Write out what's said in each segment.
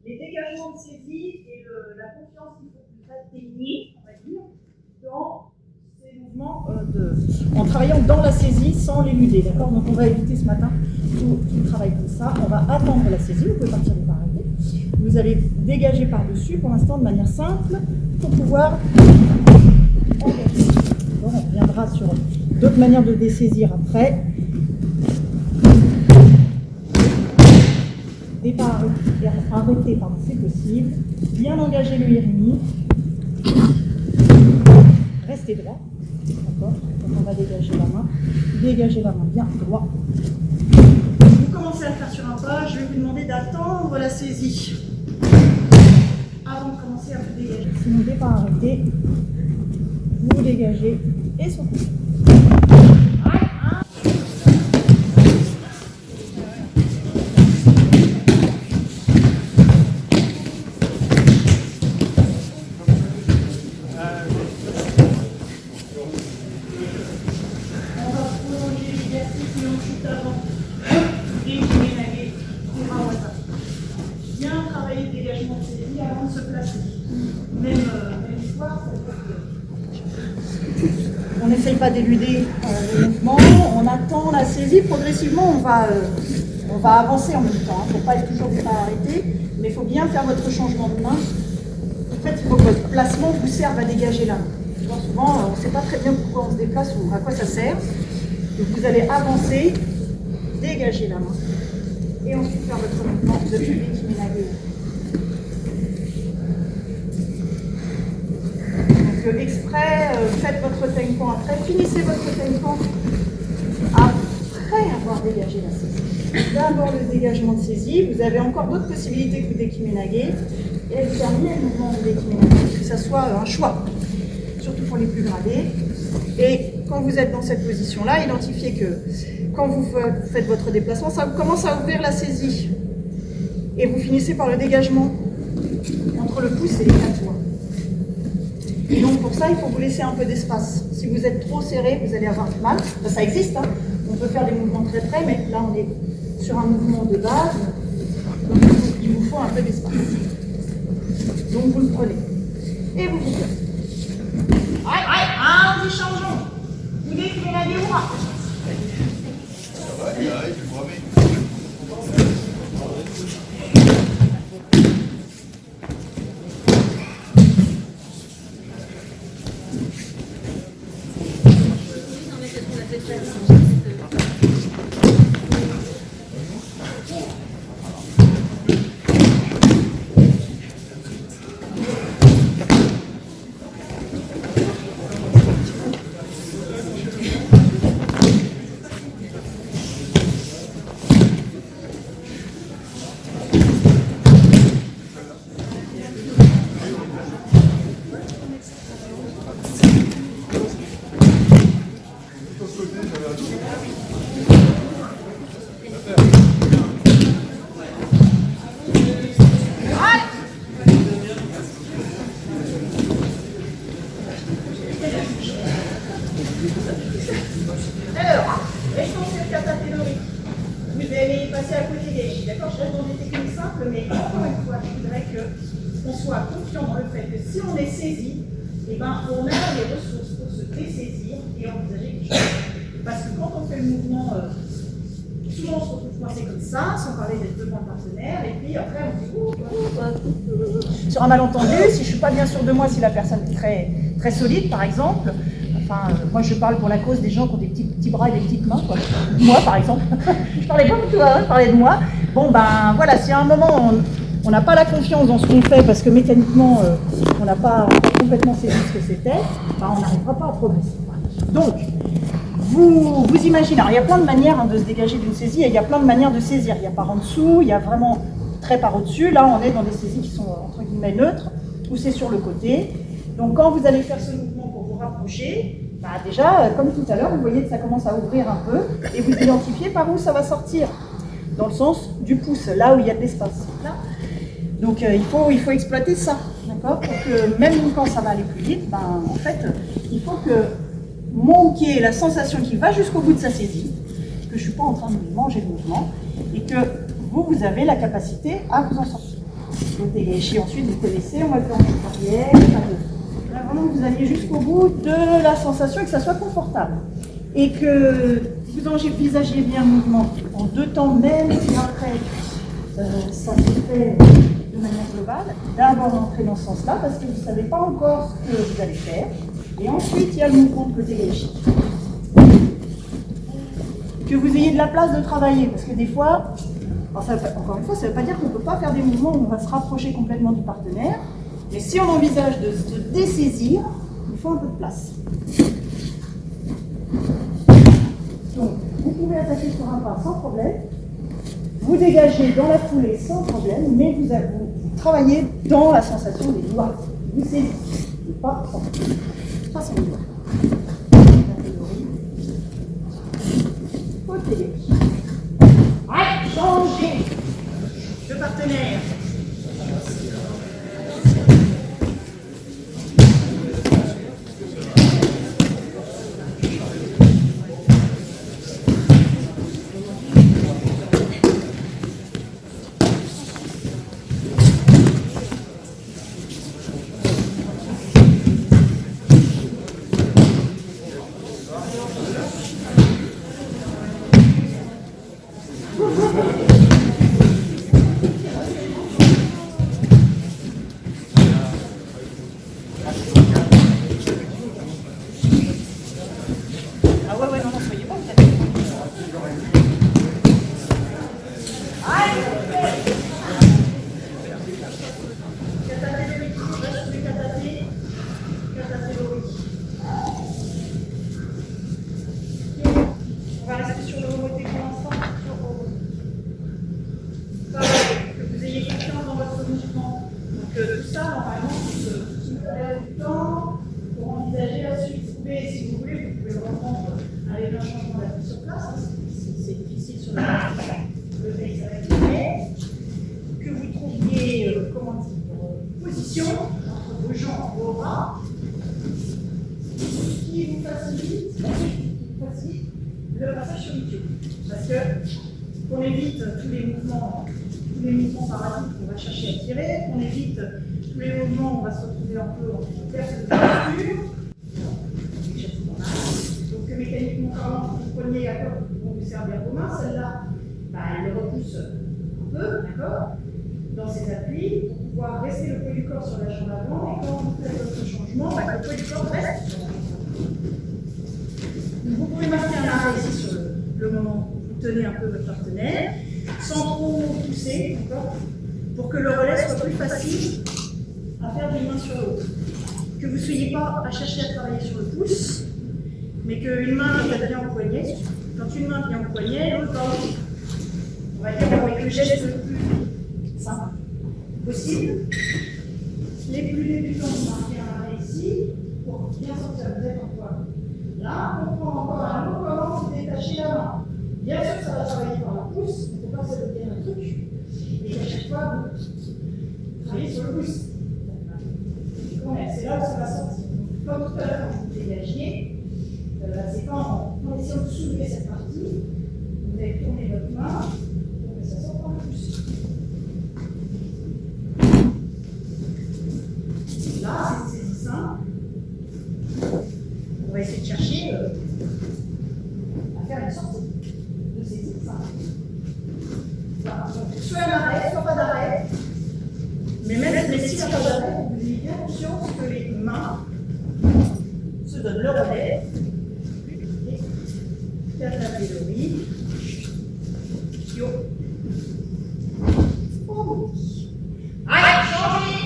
Les dégagements de saisie et la confiance qu'il faut que vous atteigniez, on va dire, dans ces mouvements en travaillant dans la saisie sans l'éluder, d'accord? Donc on va éviter ce matin tout le travail comme ça. On va attendre la saisie, vous pouvez partir des parallèles. Vous allez dégager par-dessus pour l'instant de manière simple pour pouvoir engager. Bon, on reviendra sur d'autres manières de dessaisir après. Départ arrêté, c'est possible. Bien engager le RMI. Restez droit. D'accord. Donc on va dégager la main. Dégager la main bien droit. Vous commencez à le faire sur un pas. Je vais vous demander d'attendre la saisie avant de commencer à vous dégager. Sinon, départ arrêté. Vous dégagez et son coup. On n'essaye pas d'éluder le mouvement, on attend la saisie. Progressivement, on va avancer en même temps. Il ne faut pas être toujours bien arrêté, mais il faut bien faire votre changement de main. En fait, il faut que votre placement vous serve à dégager la main. Souvent, on ne sait pas très bien pourquoi on se déplace ou à quoi ça sert. Donc vous allez avancer, dégager la main, et ensuite faire votre mouvement de public ménager. Exprès, faites votre taille-point après, finissez votre taille-point après avoir dégagé la saisie. D'abord le dégagement de saisie, vous avez encore d'autres possibilités que vous dékiménaguez, et vous terminez le mouvement de dékiménaguer, que ça soit un choix, surtout pour les plus gradés. Et quand vous êtes dans cette position-là, identifiez que quand vous faites votre déplacement, ça commence à ouvrir la saisie, et vous finissez par le dégagement entre le pouce et les quatre doigts. Et donc pour ça, il faut vous laisser un peu d'espace. Si vous êtes trop serré, vous allez avoir du mal. Ben, ça existe, hein. On peut faire des mouvements très près, mais là on est sur un mouvement de base. Donc il vous faut un peu d'espace. Donc vous le prenez. Et vous faites. Allez, changeons. Vous dékiménaguez ou pas? Ça va, il arrive, je vois bien. Alors, restons sur catathélorie. Vous allez passer à côté des chiffres, d'accord? Je reste dans des techniques simples, mais encore une fois, je voudrais qu'on soit confiant dans le fait que si on est saisi, eh ben, on a les ressources pour se dessaisir et envisager quelque chose. Parce que quand on fait le mouvement, souvent on se retrouve coincé comme ça, sans parler d'être devant le partenaire, et puis après on dit sur un malentendu, si je ne suis pas bien sûre de moi, si la personne est très, très solide par exemple, enfin, moi je parle pour la cause des gens qui ont des petits bras et des petites mains, quoi. Moi par exemple, je parlais pas de toi, je parlais de moi. Bon ben voilà, si à un moment on n'a pas la confiance dans ce qu'on fait parce que mécaniquement on n'a pas complètement saisi ce que c'était, ben, on n'arrivera pas à progresser. Donc, vous imaginez, alors il y a plein de manières de se dégager d'une saisie et il y a plein de manières de saisir. Il y a par en dessous, il y a vraiment très par au-dessus. Là, on est dans des saisies qui sont entre guillemets neutres, ou c'est sur le côté. Donc, quand vous allez faire ce mouvement pour vous rapprocher, bah déjà, comme tout à l'heure, vous voyez que ça commence à ouvrir un peu et vous identifiez par où ça va sortir. Dans le sens du pouce, là où il y a de l'espace. Donc, il faut exploiter ça, d'accord? Pour que même quand ça va aller plus vite, ben, en fait, il faut que qui est la sensation qui va jusqu'au bout de sa saisie, que je ne suis pas en train de manger le mouvement, et que vous avez la capacité à vous en sortir. Le dégagé, ensuite, vous connaissez, on va le faire en arrière, vraiment que vous alliez jusqu'au bout de la sensation et que ça soit confortable. Et que vous envisagiez bien le mouvement en deux temps, même si après ça se fait de manière globale, d'abord entrer dans ce sens-là, parce que vous ne savez pas encore ce que vous allez faire. Et ensuite, il y a le mouvement de côté gauche. Que vous ayez de la place de travailler, parce que des fois, encore une fois, ça ne veut pas dire qu'on ne peut pas faire des mouvements où on va se rapprocher complètement du partenaire, mais si on envisage de se dessaisir, il faut un peu de place. Donc, vous pouvez attaquer sur un pas sans problème, vous dégagez dans la foulée sans problème, mais vous travaillez dans la sensation des doigts. Vous saisissez, et pas sans problème. Ça, c'est le doigt. Côté. Ouais, changez de partenaire. Le passage sur YouTube. Parce que qu'on évite tous les mouvements parasites qu'on va chercher à tirer, qu'on évite tous les mouvements où on va se retrouver un peu en perte de posture. Donc mécaniquement parlant, vous preniez la corde qui vont vous servir vos mains, celle-là, bah, elle le repousse un peu, d'accord, dans ses appuis, pour pouvoir rester le poids du corps sur la jambe avant, et quand vous faites votre changement, bah, le poids du corps reste sur la jambe avant. Vous pouvez marquer un arrêt ici sur le moment où vous tenez un peu votre partenaire, sans trop pousser, pour que le relais soit plus facile à faire d'une main sur l'autre. Que vous ne soyez pas à chercher à travailler sur le pouce, mais qu'une main vient en poignet. Quand une main vient en poignet, l'autre va aussi. On va dire avec le geste le plus simple possible. Les plus débutants vont marquer un arrêt ici, pour bien sortir vous êtes en poids. Là, on prend encore un autre moment pour détacher la main. Bien sûr, ça va travailler par la pouce, il ne faut pas se bloquer un truc. Et à chaque fois, vous travaillez sur le pouce. C'est là où ça va sortir. Comme tout à l'heure, quand vous dégagiez, c'est pas essayant de soulever cette partie. Vous allez tourner votre main pour que ça sorte par le pouce. Là, c'est saisissant. On va essayer de chercher à faire une sortie de ces saisissants. Voilà. Donc, soit un arrêt, soit pas d'arrêt. Mais s'il n'y a pas d'arrêt, vous ayez bien conscience que les mains se donnent le relais. Faire la théorie. Yo. Oh. Allez, changez.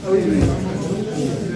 Ah oui, oui.